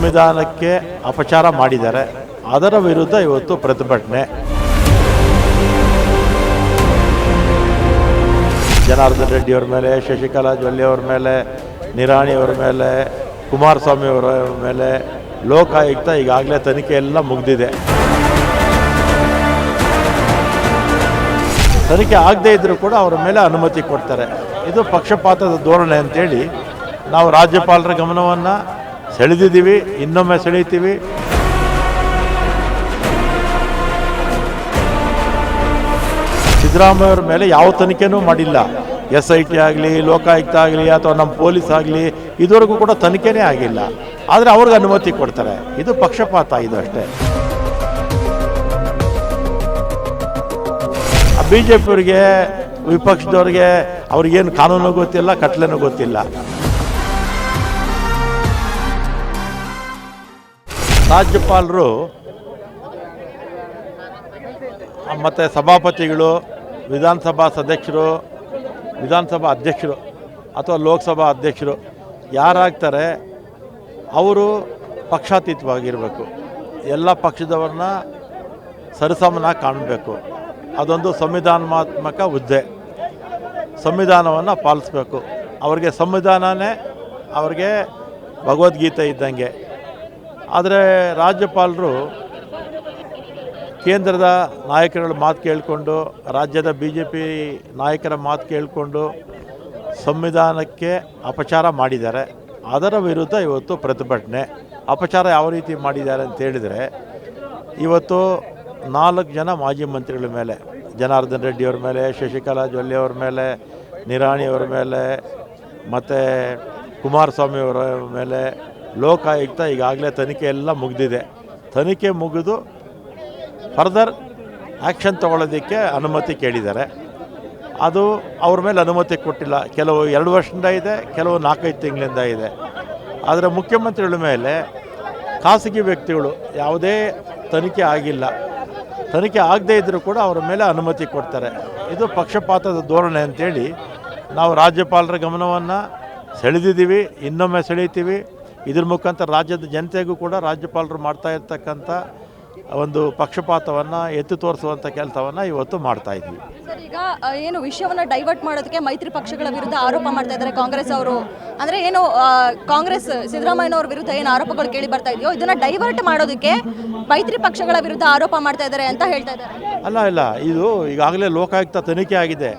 ಸಂವಿಧಾನಕ್ಕೆ ಅಪಚಾರ ಮಾಡಿದ್ದಾರೆ. ಅದರ ವಿರುದ್ಧ ಇವತ್ತು ಪ್ರತಿಭಟನೆ. ಜನಾರ್ದನ್ ರೆಡ್ಡಿ ಅವರ ಮೇಲೆ, ಶಶಿಕಲಾ ಜೊಲ್ಲೆ ಅವರ ಮೇಲೆ, ನಿರಾಣಿ ಅವರ ಮೇಲೆ, ಕುಮಾರಸ್ವಾಮಿ ಅವರ ಮೇಲೆ ಲೋಕಾಯುಕ್ತ ಈಗಾಗಲೇ ತನಿಖೆ ಎಲ್ಲ ಮುಗಿದಿದೆ. ತನಿಖೆ ಆಗದೇ ಇದ್ದರೂ ಕೂಡ ಅವರ ಮೇಲೆ ಅನುಮತಿ ಕೊಡ್ತಾರೆ. ಇದು ಪಕ್ಷಪಾತದ ಧೋರಣೆ ಅಂತೇಳಿ ನಾವು ರಾಜ್ಯಪಾಲರ ಗಮನವನ್ನು ಸೆಳೆದಿದ್ದೀವಿ, ಇನ್ನೊಮ್ಮೆ ಸೆಳೀತೀವಿ. ಸಿದ್ದರಾಮಯ್ಯ ಅವರ ಮೇಲೆ ಯಾವ ತನಿಖೆನೂ ಮಾಡಿಲ್ಲ. SIT ಆಗಲಿ, ಲೋಕಾಯುಕ್ತ ಆಗಲಿ ಅಥವಾ ನಮ್ಮ ಪೊಲೀಸ್ ಆಗಲಿ, ಇದುವರೆಗೂ ಕೂಡ ತನಿಖೆನೇ ಆಗಿಲ್ಲ. ಆದರೆ ಅವ್ರಿಗೆ ಅನುಮತಿ ಕೊಡ್ತಾರೆ. ಇದು ಪಕ್ಷಪಾತ, ಇದು ಅಷ್ಟೇ. BJP ಅವರಿಗೆ, ವಿಪಕ್ಷದವ್ರಿಗೆ ಅವ್ರಿಗೇನು ಕಾನೂನು ಗೊತ್ತಿಲ್ಲ, ಕಟ್ಲೆನೂ ಗೊತ್ತಿಲ್ಲ. ರಾಜ್ಯಪಾಲರು ಮತ್ತು ಸಭಾಪತಿಗಳು, ವಿಧಾನಸಭಾ ಸದಸ್ಯರು, ವಿಧಾನಸಭಾ ಅಧ್ಯಕ್ಷರು ಅಥವಾ ಲೋಕಸಭಾ ಅಧ್ಯಕ್ಷರು ಯಾರಾಗ್ತಾರೆ ಅವರು ಪಕ್ಷಾತೀತವಾಗಿರಬೇಕು. ಎಲ್ಲ ಪಕ್ಷದವ್ರನ್ನ ಸರಿಸಮನಾಗಿ ಕಾಣಬೇಕು. ಅದೊಂದು ಸಂವಿಧಾನಾತ್ಮಕ ಹುದ್ದೆ. ಸಂವಿಧಾನವನ್ನು ಪಾಲಿಸಬೇಕು. ಅವ್ರಿಗೆ ಸಂವಿಧಾನನೇ ಅವ್ರಿಗೆ ಭಗವದ್ಗೀತೆ ಇದ್ದಂಗೆ. ಆದರೆ ರಾಜ್ಯಪಾಲರು ಕೇಂದ್ರದ ನಾಯಕರುಗಳ ಮಾತು ಕೇಳಿಕೊಂಡು, ರಾಜ್ಯದ BJP ನಾಯಕರ ಮಾತು ಕೇಳಿಕೊಂಡು ಸಂವಿಧಾನಕ್ಕೆ ಅಪಚಾರ ಮಾಡಿದ್ದಾರೆ. ಅದರ ವಿರುದ್ಧ ಇವತ್ತು ಪ್ರತಿಭಟನೆ. ಅಪಚಾರ ಯಾವ ರೀತಿ ಮಾಡಿದ್ದಾರೆ ಅಂತ ಹೇಳಿದರೆ, ಇವತ್ತು 4 ಜನ ಮಾಜಿ ಮಂತ್ರಿಗಳ ಮೇಲೆ, ಜನಾರ್ದನ್ ರೆಡ್ಡಿ ಅವ್ರ ಮೇಲೆ, ಶಶಿಕಲಾ ಜೊಲ್ಲೆ ಅವ್ರ ಮೇಲೆ, ನಿರಾಣಿ ಅವರ ಮೇಲೆ ಮತ್ತು ಕುಮಾರಸ್ವಾಮಿ ಅವರ ಮೇಲೆ ಲೋಕಾಯುಕ್ತ ಈಗಾಗಲೇ ತನಿಖೆ ಎಲ್ಲ ಮುಗಿದಿದೆ. ತನಿಖೆ ಮುಗಿದು ಫರ್ದರ್ ಆ್ಯಕ್ಷನ್ ತಗೊಳ್ಳೋದಕ್ಕೆ ಅನುಮತಿ ಕೇಳಿದ್ದಾರೆ. ಅದು ಅವ್ರ ಮೇಲೆ ಅನುಮತಿ ಕೊಟ್ಟಿಲ್ಲ. ಕೆಲವು 2 ವರ್ಷದಿಂದ ಇದೆ, ಕೆಲವು 4-5 ತಿಂಗಳಿಂದ ಇದೆ. ಆದರೆ ಮುಖ್ಯಮಂತ್ರಿಗಳ ಮೇಲೆ ಖಾಸಗಿ ವ್ಯಕ್ತಿಗಳು ಯಾವುದೇ ತನಿಖೆ ಆಗಿಲ್ಲ. ತನಿಖೆ ಆಗದೇ ಇದ್ದರೂ ಕೂಡ ಅವರ ಮೇಲೆ ಅನುಮತಿ ಕೊಡ್ತಾರೆ. ಇದು ಪಕ್ಷಪಾತದ ಧೋರಣೆ ಅಂತೇಳಿ ನಾವು ರಾಜ್ಯಪಾಲರ ಗಮನವನ್ನು ಸೆಳೆದಿದ್ದೀವಿ, ಇನ್ನೊಮ್ಮೆ ಸೆಳೀತೀವಿ. ಇದ್ರ ಮುಖಾಂತರ ರಾಜ್ಯದ ಜನತೆಗೂ ಕೂಡ ರಾಜ್ಯಪಾಲರು ಮಾಡ್ತಾ ಇರ್ತಕ್ಕಂಥ ಒಂದು ಪಕ್ಷಪಾತವನ್ನು ಎತ್ತು ತೋರಿಸುವಂಥ ಕೆಲಸವನ್ನು ಇವತ್ತು ಮಾಡ್ತಾ ಇದ್ವಿ. ಸರ್, ಈಗ ಏನು ವಿಷಯವನ್ನು ಡೈವರ್ಟ್ ಮಾಡೋದಕ್ಕೆ ಮೈತ್ರಿ ಪಕ್ಷಗಳ ವಿರುದ್ಧ ಆರೋಪ ಮಾಡ್ತಾ ಇದ್ದಾರೆ ಕಾಂಗ್ರೆಸ್ ಅವರು. ಅಂದರೆ ಏನು ಕಾಂಗ್ರೆಸ್ ಸಿದ್ದರಾಮಯ್ಯನವ್ರ ವಿರುದ್ಧ ಏನು ಆರೋಪಗಳು ಕೇಳಿ ಬರ್ತಾ ಇದೆಯೋ, ಇದನ್ನು ಡೈವರ್ಟ್ ಮಾಡೋದಕ್ಕೆ ಮೈತ್ರಿ ಪಕ್ಷಗಳ ವಿರುದ್ಧ ಆರೋಪ ಮಾಡ್ತಾ ಇದ್ದಾರೆ ಅಂತ ಹೇಳ್ತಾ ಇದ್ದಾರೆ. ಇಲ್ಲ, ಇದು ಈಗಾಗಲೇ ಲೋಕಾಯುಕ್ತ ತನಿಖೆ ಆಗಿದೆ.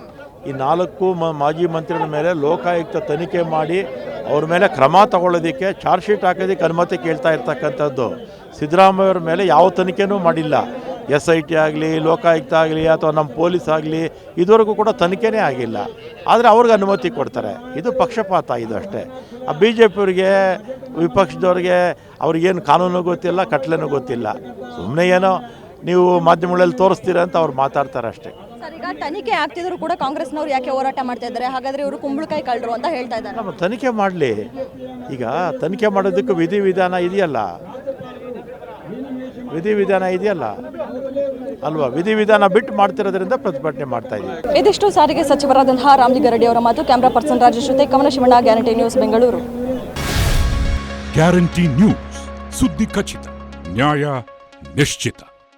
ಈ 4 ಮಾಜಿ ಮಂತ್ರಿಗಳ ಮೇಲೆ ಲೋಕಾಯುಕ್ತ ತನಿಖೆ ಮಾಡಿ ಅವ್ರ ಮೇಲೆ ಕ್ರಮ ತಗೊಳ್ಳೋದಕ್ಕೆ, ಚಾರ್ಜ್ ಶೀಟ್ ಹಾಕೋದಕ್ಕೆ ಅನುಮತಿ ಕೇಳ್ತಾ ಇರ್ತಕ್ಕಂಥದ್ದು. ಸಿದ್ದರಾಮಯ್ಯವ್ರ ಮೇಲೆ ಯಾವ ತನಿಖೆನೂ ಮಾಡಿಲ್ಲ. SIT ಆಗಲಿ, ಲೋಕಾಯುಕ್ತ ಆಗಲಿ ಅಥವಾ ನಮ್ಮ ಪೊಲೀಸ್ ಆಗಲಿ, ಇದುವರೆಗೂ ಕೂಡ ತನಿಖೆನೇ ಆಗಿಲ್ಲ. ಆದರೆ ಅವ್ರಿಗೆ ಅನುಮತಿ ಕೊಡ್ತಾರೆ. ಇದು ಪಕ್ಷಪಾತ, ಇದು ಅಷ್ಟೇ. BJP ಅವರಿಗೆ, ವಿಪಕ್ಷದವ್ರಿಗೆ ಅವ್ರಿಗೇನು ಕಾನೂನು ಗೊತ್ತಿಲ್ಲ, ಕಟ್ಲೆನೂ ಗೊತ್ತಿಲ್ಲ. ಸುಮ್ಮನೆ ಏನೋ ನೀವು ಮಾಧ್ಯಮಗಳಲ್ಲಿ ತೋರಿಸ್ತೀರ ಅಂತ ಅವ್ರು ಮಾತಾಡ್ತಾರೆ ಅಷ್ಟೇ. ಸರ್, ಈಗ ತನಿಖೆ ಆಗ್ತಿದ್ರು ಕೂಡ ಕಾಂಗ್ರೆಸ್ನವ್ರು ಯಾಕೆ ಹೋರಾಟ ಮಾಡ್ತಾ ಇದ್ದಾರೆ? ಹಾಗಾದರೆ ಇವರು ಕುಂಬಳಕಾಯಿ ಕಳ್ಳರು ಅಂತ ಹೇಳ್ತಾ ಇದ್ದಾರೆ. ನಮ್ಮ ತನಿಖೆ ಮಾಡಲಿ. ಈಗ ತನಿಖೆ ಮಾಡೋದಕ್ಕೆ ವಿಧಿವಿಧಾನ ಇದೆಯಲ್ಲ ಅಲ್ವಾ? ವಿಧಿವಿಧಾನ ಬಿಟ್ಟು ಮಾಡ್ತಿರೋದ್ರಿಂದ ಪ್ರತಿಭಟನೆ ಮಾಡ್ತಾ ಇದ್ದೀವಿ. ಇದಿಷ್ಟು ಸಾರಿಗೆ ಸಚಿವರಾದಂತಹ ರಾಮಲಿಂಗಾರೆಡ್ಡಿ ಅವರ ಮಾತು. ಕ್ಯಾಮರಾ ಪರ್ಸನ್ ರಾಜೇಶ್ ಜೊತೆ Kamala Shivanna, guarantee news, Bengaluru. Guarantee news, ಸುದ್ದಿ ಖಚಿತ, ನ್ಯಾಯ ನಿಶ್ಚಿತ.